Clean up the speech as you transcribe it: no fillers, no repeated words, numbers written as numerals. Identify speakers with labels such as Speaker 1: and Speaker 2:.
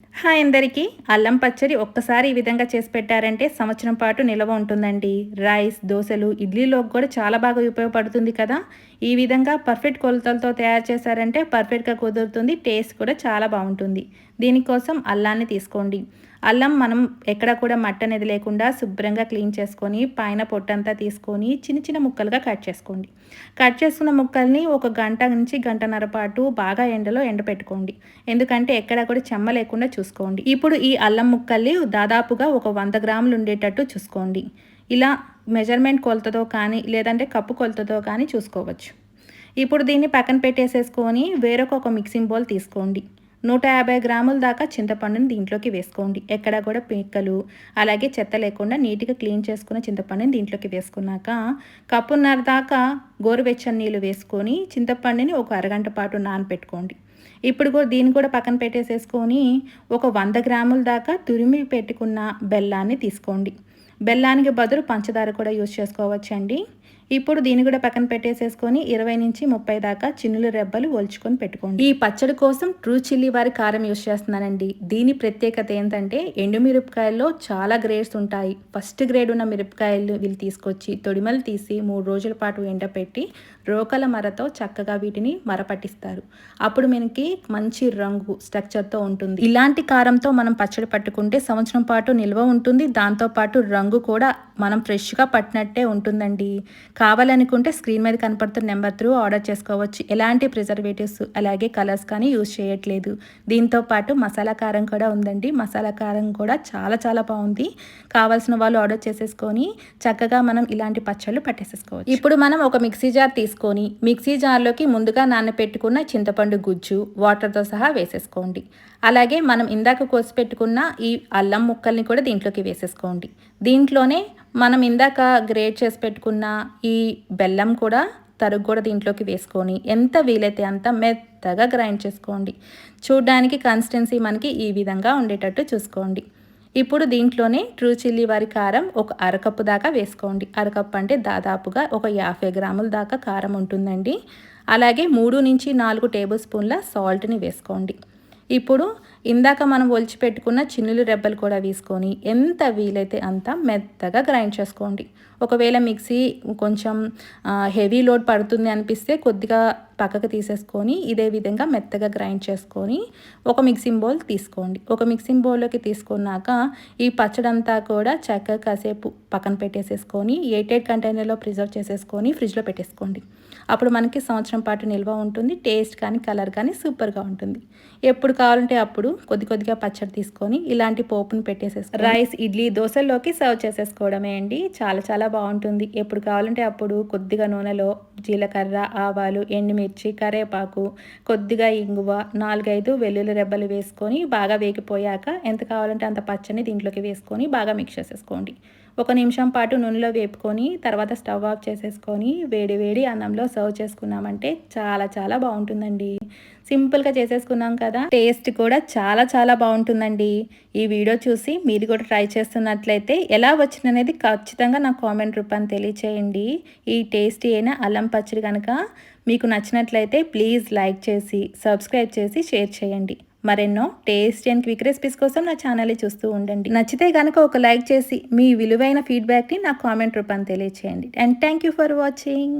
Speaker 1: Hi అందరికీ. అల్లం పచ్చడి ఒక్కసారి ఈ విధంగా చేసి పెట్టారంటే సంవత్సరం పాటు నిల్వ ఉంటుందండి. రైస్, దోసలు, ఇడ్లీలోకి కూడా చాలా బాగా ఉపయోగపడుతుంది కదా! ఈ విధంగా పర్ఫెక్ట్ కొలతలతో తయారు చేశారంటే పర్ఫెక్ట్‌గా కుదురుతుంది. టేస్ట్ కూడా చాలా బావుంటుంది. దీనికోసం అల్లాన్ని తీసుకోండి. అల్లం మనం ఎక్కడ కూడా మట్టనేది లేకుండా శుభ్రంగా క్లీన్ చేసుకొని, పైన పొట్టంతా తీసుకొని చిన్న చిన్న ముక్కలుగా కట్ చేసుకోండి. కట్ చేసుకున్న ముక్కల్ని ఒక గంట నుంచి గంటన్నర పాటు బాగా ఎండలో ఎండపెట్టుకోండి. ఎందుకంటే ఎక్కడ కూడా చెమ్మ లేకుండా చూసుకోండి. ఇప్పుడు ఈ అల్లం ముక్కల్ని దాదాపుగా ఒక 100 గ్రాములు ఉండేటట్టు చూసుకోండి. ఇలా మెజర్మెంట్ కొలతతో కానీ లేదంటే కప్పు కొలతతో కానీ చూసుకోవచ్చు. ఇప్పుడు దీన్ని పక్కన పెట్టేసేసుకొని వేరొక మిక్సింగ్ బౌల్ తీసుకోండి. 150 గ్రాముల దాకా చింతపండుని దీంట్లోకి వేసుకోండి. ఎక్కడ కూడా పిక్కలు అలాగే చెత్త లేకుండా నీట్‌గా క్లీన్ చేసుకున్న చింతపండుని దీంట్లోకి వేసుకున్నాక కప్పున్నర దాకా గోరువెచ్చని నీళ్ళు వేసుకొని చింతపండుని ఒక అరగంట పాటు నానపెట్టుకోండి. ఇప్పుడు దీన్ని కూడా పక్కన పెట్టేసేసుకొని ఒక 100 గ్రాముల దాకా తురిమి పెట్టుకున్న బెల్లాన్ని తీసుకోండి. బెల్లానికి బదులు పంచదార కూడా యూజ్ చేసుకోవచ్చండి. ఇప్పుడు దీన్ని కూడా పక్కన పెట్టేసేసుకొని 20-30 దాకా చిన్నుల రెబ్బలు ఒలుచుకొని పెట్టుకోండి. ఈ పచ్చడి కోసం ట్రూ చిల్లీ వారి కారం యూజ్ చేస్తున్నానండి. దీని ప్రత్యేకత ఏంటంటే ఎండుమిరపకాయల్లో చాలా గ్రేడ్స్ ఉంటాయి. ఫస్ట్ గ్రేడ్ ఉన్న మిరపకాయలు వీళ్ళు తీసుకొచ్చి తొడిమలు తీసి 3 రోజుల పాటు ఎండపెట్టి రోకల మరతో చక్కగా వీటిని మరపట్టిస్తారు. అప్పుడు మనకి మంచి రంగు స్ట్రక్చర్తో ఉంటుంది. ఇలాంటి కారంతో మనం పచ్చడి పట్టుకుంటే సంవత్సరం పాటు నిల్వ ఉంటుంది. దాంతోపాటు రంగు కూడా మనం ఫ్రెష్గా పట్టినట్టే ఉంటుందండి. కావాలనుకుంటే స్క్రీన్ మీద కనపడుతున్న నెంబర్ త్రూ ఆర్డర్ చేసుకోవచ్చు. ఎలాంటి ప్రిజర్వేటివ్స్ అలాగే కలర్స్ కానీ యూజ్ చేయట్లేదు. దీంతో పాటు మసాలా కారం కూడా ఉందండి. మసాలా కారం కూడా చాలా బాగుంది. కావాల్సిన వాళ్ళు ఆర్డర్ చేసేసుకొని చక్కగా మనం ఇలాంటి పచ్చళ్ళు పట్టేసేసుకోవచ్చు. ఇప్పుడు మనం ఒక మిక్సీ జార్ తీసుకొని మిక్సీ జార్లోకి ముందుగా నానబెట్టుకున్న చింతపండు గుజ్జు వాటర్తో సహా వేసేసుకోండి. అలాగే మనం ఇందాక కోసి పెట్టుకున్న ఈ అల్లం ముక్కల్ని కూడా దీంట్లోకి వేసేసుకోండి. దీంట్లోనే మనం ఇందాక గ్రేట్ చేసి పెట్టుకున్న ఈ బెల్లం కూడా తరుగు కూడా దీంట్లోకి వేసుకొని ఎంత వీలైతే అంత మెత్తగా గ్రైండ్ చేసుకోండి. చూడ్డానికి కన్సిస్టెన్సీ మనకి ఈ విధంగా ఉండేటట్టు చూసుకోండి. ఇప్పుడు దీంట్లోనే ట్రూ చిల్లీ వారి కారం ఒక అరకప్పు దాకా వేసుకోండి. అరకప్పు అంటే దాదాపుగా ఒక 50 గ్రాముల దాకా కారం ఉంటుందండి. అలాగే 3-4 టేబుల్ స్పూన్ల సాల్ట్ని వేసుకోండి. ఇప్పుడు ఇందాక మనం ఒలిచిపెట్టుకున్న చిన్నులు రెబ్బలు కూడా వేసుకొని ఎంత వీలైతే అంత మెత్తగా గ్రైండ్ చేసుకోండి. ఒకవేళ మిక్సీ కొంచెం హెవీ లోడ్ పడుతుంది అనిపిస్తే కొద్దిగా పక్కకు తీసేసుకొని ఇదే విధంగా మెత్తగా గ్రైండ్ చేసుకొని ఒక మిక్సింగ్ బౌల్ తీసుకోండి. ఒక మిక్సింగ్ బౌల్లోకి తీసుకున్నాక ఈ పచ్చడంతా కూడా చక్కగా కాసేపు పక్కన పెట్టేసేసుకొని ఎయిటెడ్ కంటైనర్లో ప్రిజర్వ్ చేసేసుకొని ఫ్రిడ్జ్లో పెట్టేసుకోండి. అప్పుడు మనకి సంవత్సరం పాటు నిల్వ ఉంటుంది. టేస్ట్ కానీ కలర్ కానీ సూపర్గా ఉంటుంది. ఎప్పుడు కావాలంటే అప్పుడు కొద్దిగా పచ్చడి తీసుకొని ఇలాంటి పోపుని పెట్టేసేసుకొని రైస్, ఇడ్లీ, దోశల్లోకి సర్వ్ చేసేసుకోవడమే అండి. చాలా బాగుంటుంది. ఎప్పుడు కావాలంటే అప్పుడు కొద్దిగా నూనెలో జీలకర్ర, ఆవాలు, ఎండుమిర్చి, కరివేపాకు, కొద్దిగా ఇంగువ, 4-5 వెల్లుల్లి రెబ్బలు వేసుకొని బాగా వేగిపోయాక ఎంత కావాలంటే అంత పచ్చడిని దీంట్లోకి వేసుకొని బాగా మిక్స్ చేసేసుకోండి. 1 నిమిషం పాటు నూనెలో వేపుకొని తర్వాత స్టవ్ ఆఫ్ చేసేసుకొని వేడి అన్నంలో సర్వ్ చేసుకున్నామంటే చాలా బాగుంటుందండి. సింపుల్గా చేసేసుకున్నాం కదా. టేస్ట్ కూడా చాలా బాగుంటుందండి. ఈ వీడియో చూసి మీరు కూడా ట్రై చేస్తున్నట్లయితే ఎలా వచ్చిందనేది ఖచ్చితంగా నాకు కామెంట్ రూపాన్ని తెలియచేయండి. ఈ టేస్టీ అయిన అల్లం పచ్చడి కనుక మీకు నచ్చినట్లయితే ప్లీజ్ లైక్ చేసి సబ్స్క్రైబ్ చేసి షేర్ చేయండి. మరెన్నో టేస్టీ అండ్ క్విక్ రెసిపీస్ కోసం నా ఛానల్ని చూస్తూ ఉండండి. నచ్చితే కనుక ఒక లైక్ చేసి మీ విలువైన ఫీడ్బ్యాక్ని నాకు కామెంట్ రూపాన్ని తెలియచేయండి. And thank you for watching.